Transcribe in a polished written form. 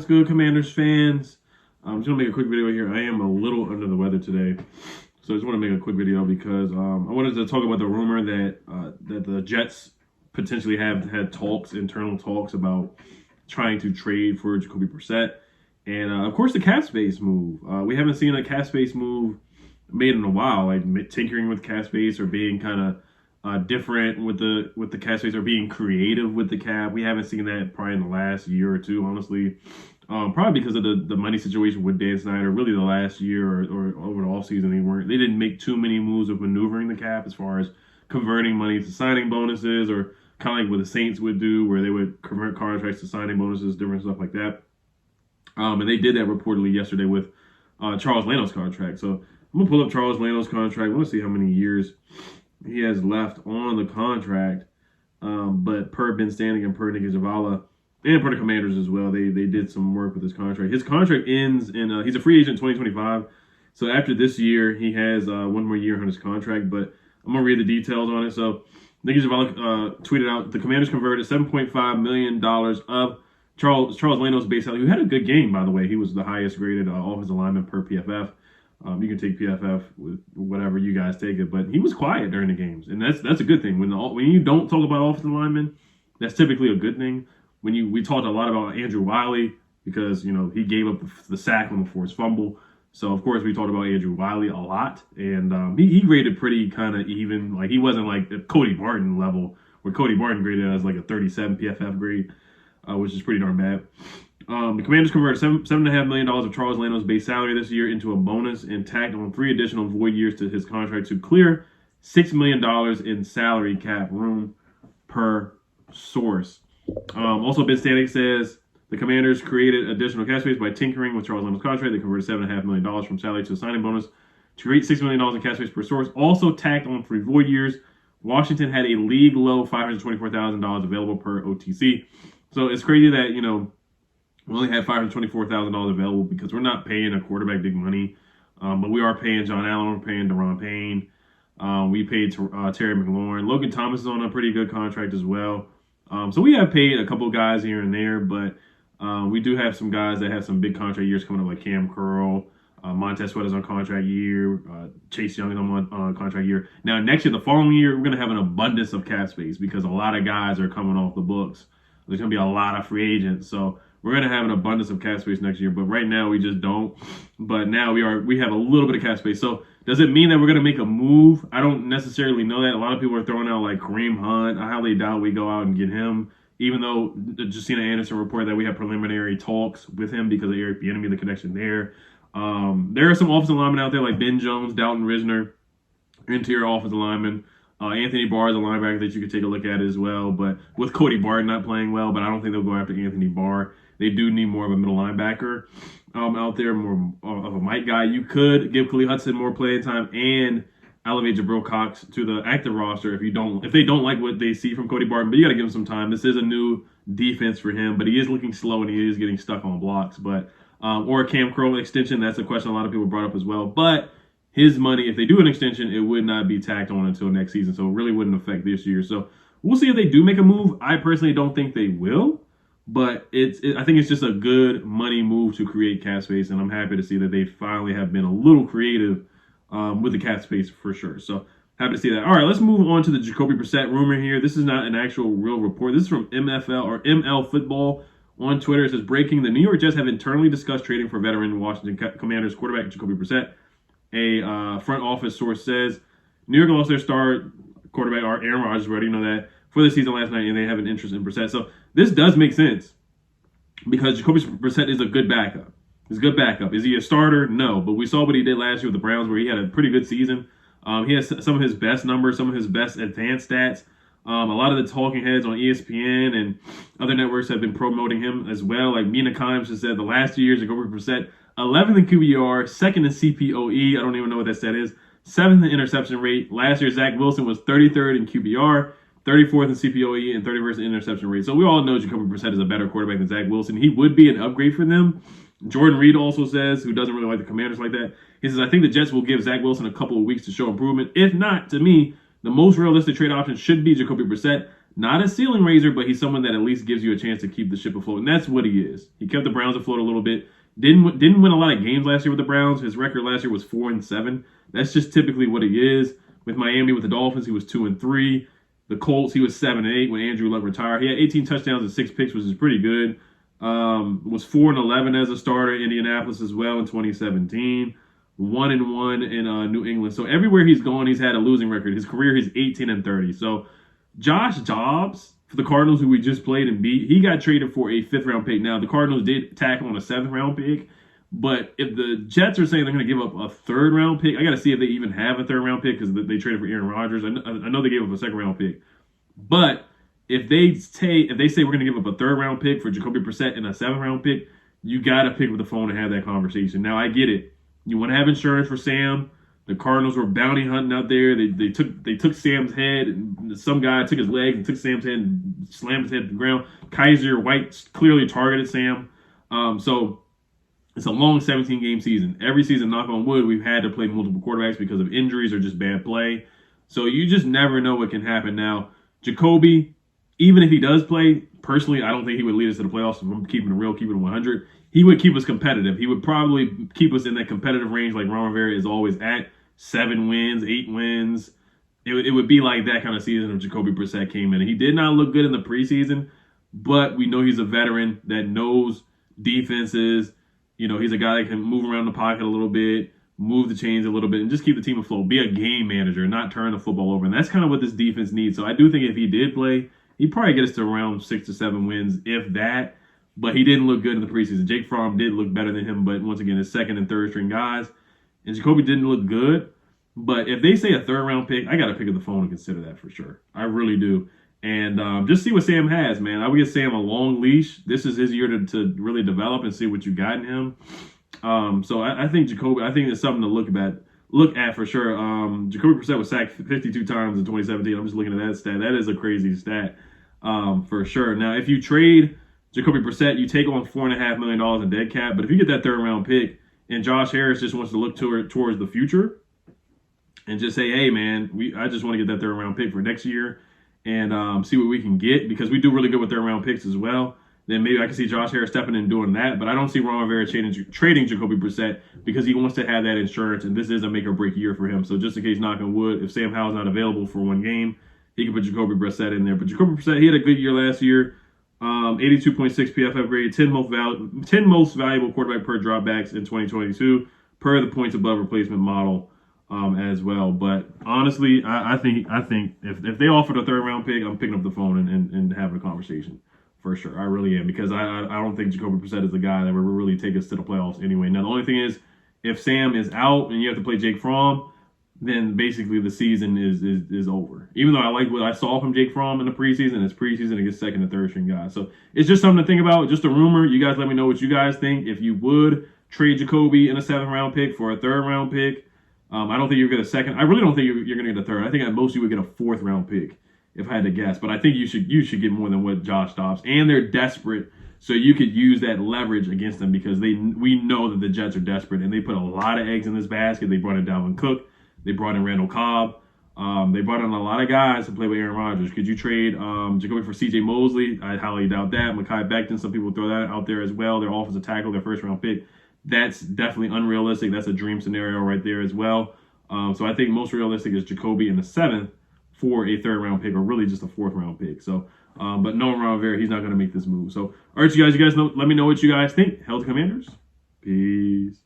What's good, Commanders fans? I'm just going to make a quick video here. I am a little under the weather today, so I just want to make a quick video because I wanted to talk about the rumor that the Jets potentially have had internal talks about trying to trade for Jacoby Brissett. And, of course, the cap space move. We haven't seen a cap space move made in a while, like tinkering with cap space or being kind of different with the cap space or being creative with the cap. We haven't seen that probably in the last year or two, honestly. Probably because of the money situation with Dan Snyder. Really, the last year or over the offseason, they didn't make too many moves of maneuvering the cap as far as converting money to signing bonuses, or kind of like what the Saints would do, where they would convert contracts to signing bonuses, different stuff like that. And they did that reportedly yesterday with Charles Leno's contract. So I'm gonna pull up Charles Leno's contract. I want to see how many years he has left on the contract. But per Ben Standing and per Nick Zavala, and for the Commanders as well, they did some work with his contract. His contract ends in, he's a free agent in 2025. So after this year, he has one more year on his contract. But I'm going to read the details on it. So Nick Zavala tweeted out, the Commanders converted $7.5 million of Charles Leno's base salary, who had a good game, by the way. He was the highest graded offensive lineman per PFF. You can take PFF with whatever you guys take it, but he was quiet during the games, and that's a good thing. When you don't talk about offensive linemen, that's typically a good thing. We talked a lot about Andrew Wiley because he gave up the sack on the forced fumble, so of course we talked about Andrew Wiley a lot, and he graded pretty kind of even. Like, he wasn't like at Cody Barton level, where Cody Barton graded as like a 37 PFF grade, which is pretty darn bad. The Commanders converted $7.5 million of Charles Leno's base salary this year into a bonus and tacked on 3 additional void years to his contract to clear $6 million in salary cap room per source. Also, Ben Stanek says the Commanders created additional cap space by tinkering with Charles Leno's contract. They converted $7.5 million from salary to a signing bonus to create $6 million in cap space per source. Also tacked on 3 void years. Washington had a league low $524,000 available per OTC. So it's crazy that, we only had $524,000 available because we're not paying a quarterback big money. But we are paying John Allen, we're paying Daron Payne. We paid Terry McLaurin. Logan Thomas is on a pretty good contract as well. So we have paid a couple guys here and there, but we do have some guys that have some big contract years coming up, like Cam Curl, Montez Sweat is on contract year, Chase Young is on contract year. Now, next year, the following year, we're going to have an abundance of cap space because a lot of guys are coming off the books. There's going to be a lot of free agents, so we're going to have an abundance of cap space next year, but right now we just don't. But now we have a little bit of cap space. So does it mean that we're going to make a move? I don't necessarily know that. A lot of people are throwing out like Kareem Hunt. I highly doubt we go out and get him, even though Justina Anderson reported that we have preliminary talks with him because of Eric Bieniemy, the connection there. There are some offensive linemen out there like Ben Jones, Dalton Risner, interior offensive linemen. Anthony Barr is a linebacker that you could take a look at as well, but with Cody Barton not playing well, but I don't think they'll go after Anthony Barr. They do need more of a middle linebacker out there, more of a Mike guy. You could give Khalil Hudson more playing time and elevate Jabril Cox to the active roster if they don't like what they see from Cody Barton, but you got to give him some time. This is a new defense for him, but he is looking slow and he is getting stuck on blocks. But or a Cam Curl extension, that's a question a lot of people brought up as well. But his money, if they do an extension, it would not be tacked on until next season, so it really wouldn't affect this year. So we'll see if they do make a move. I personally don't think they will, but I think it's just a good money move to create cap space, and I'm happy to see that they finally have been a little creative with the cap space for sure. So happy to see that. All right, let's move on to the Jacoby Brissett rumor here. This is not an actual real report. This is from MFL or ML Football on Twitter. It says, breaking, the New York Jets have internally discussed trading for veteran Washington Commanders quarterback Jacoby Brissett. A front office source says New York lost their star quarterback, Aaron Rodgers, we already know that, for the season last night, and they have an interest in Brissett. So this does make sense because Jacoby Brissett is a good backup. He's a good backup. Is he a starter? No, but we saw what he did last year with the Browns, where he had a pretty good season. He has some of his best numbers, some of his best advanced stats. A lot of the talking heads on ESPN and other networks have been promoting him as well. Like Mina Kimes just said, the last 2 years, Jacoby Brissett, 11th in QBR, 2nd in CPOE. I don't even know what that stat is. 7th in interception rate. Last year, Zach Wilson was 33rd in QBR, 34th in CPOE, and 31st in interception rate. So we all know Jacoby Brissett is a better quarterback than Zach Wilson. He would be an upgrade for them. Jordan Reed also says, who doesn't really like the Commanders like that, he says, I think the Jets will give Zach Wilson a couple of weeks to show improvement. If not, to me, the most realistic trade option should be Jacoby Brissett. Not a ceiling raiser, but he's someone that at least gives you a chance to keep the ship afloat, and that's what he is. He kept the Browns afloat a little bit. Didn't win a lot of games last year with the Browns. His record last year was 4-7. That's just typically what he is. With Miami, with the Dolphins, he was 2-3. The Colts, he was 7-8 when Andrew Luck retired. He had 18 touchdowns and 6 picks, which is pretty good. Was 4-11 as a starter in Indianapolis as well in 2017. 1-1 in New England. So everywhere he's gone, he's had a losing record. His career, he's 18-30. So Josh Dobbs for the Cardinals, who we just played and beat, he got traded for a 5th-round pick. Now, the Cardinals did tack him on a 7th-round pick, but if the Jets are saying they're going to give up a 3rd-round pick, I got to see if they even have a 3rd-round pick because they traded for Aaron Rodgers. I know they gave up a 2nd-round pick, but if they say we're going to give up a 3rd-round pick for Jacoby Brissett and a 7th-round pick, you got to pick up the phone and have that conversation. Now, I get it. You want to have insurance for Sam. The Cardinals were bounty hunting out there. They took Sam's head, and some guy took his leg and took Sam's head and slammed his head to the ground. Kaiser White clearly targeted Sam. So it's a long 17-game season. Every season, knock on wood, we've had to play multiple quarterbacks because of injuries or just bad play. So you just never know what can happen. Now, Jacoby, even if he does play, personally, I don't think he would lead us to the playoffs. If I'm keeping it real, keeping it 100. He would keep us competitive. He would probably keep us in that competitive range like Ron Rivera is always at. 7 wins, 8 wins. It would be like that kind of season if Jacoby Brissett came in. And he did not look good in the preseason, but we know he's a veteran that knows defenses. You know, he's a guy that can move around the pocket a little bit, move the chains a little bit, and just keep the team afloat. Be a game manager, not turn the football over. And that's kind of what this defense needs. So I do think if he did play, he'd probably get us to around 6 to 7 wins, if that. But he didn't look good in the preseason. Jake Fromm did look better than him, but once again, his 2nd and 3rd string guys. And Jacoby didn't look good. But if they say a 3rd-round pick, I got to pick up the phone and consider that for sure. I really do. And just see what Sam has, man. I would give Sam a long leash. This is his year to really develop and see what you got in him. So I think Jacoby, I think it's something to look at for sure. Jacoby Brissett was sacked 52 times in 2017. I'm just looking at that stat. That is a crazy stat for sure. Now, if you trade Jacoby Brissett, you take on $4.5 million in dead cap. But if you get that 3rd-round pick and Josh Harris just wants to look towards the future and just say, hey, man, I just want to get that 3rd-round pick for next year and see what we can get, because we do really good with 3rd-round picks as well, then maybe I can see Josh Harris stepping in and doing that. But I don't see Ron Rivera trading Jacoby Brissett because he wants to have that insurance, and this is a make-or-break year for him. So just in case, knock on wood, if Sam Howell's not available for one game, he can put Jacoby Brissett in there. But Jacoby Brissett, he had a good year last year. 82.6 PFF grade, 10 most valuable quarterback per dropbacks in 2022 per the points above replacement model as well. But honestly, I think if they offered a 3rd-round pick, I'm picking up the phone and having a conversation for sure. I really am, because I don't think Jacoby Brissett is the guy that will really take us to the playoffs anyway. Now, the only thing is, if Sam is out and you have to play Jake Fromm, then basically the season is over. Even though I like what I saw from Jake Fromm in the preseason, it's preseason against 2nd and 3rd string guys. So it's just something to think about, just a rumor. You guys let me know what you guys think. If you would trade Jacoby in a 7th-round pick for a 3rd-round pick, I don't think you're going to get a 2nd. I really don't think you're going to get a 3rd. I think at most you would get a 4th-round pick if I had to guess. But I think you should get more than what Josh Dobbs. And they're desperate, so you could use that leverage against them, because we know that the Jets are desperate, and they put a lot of eggs in this basket. They brought in Dalvin Cook. They brought in Randall Cobb. They brought in a lot of guys to play with Aaron Rodgers. Could you trade Jacoby for C.J. Mosley? I highly doubt that. Mekhi Becton, some people throw that out there as well. Their offensive tackle, their 1st-round pick. That's definitely unrealistic. That's a dream scenario right there as well. So I think most realistic is Jacoby in the 7th for a 3rd-round pick, or really just a 4th-round pick. So, but knowing Ron Rivera, he's not going to make this move. So, all right, you guys know. Let me know what you guys think. Hell to Commanders. Peace.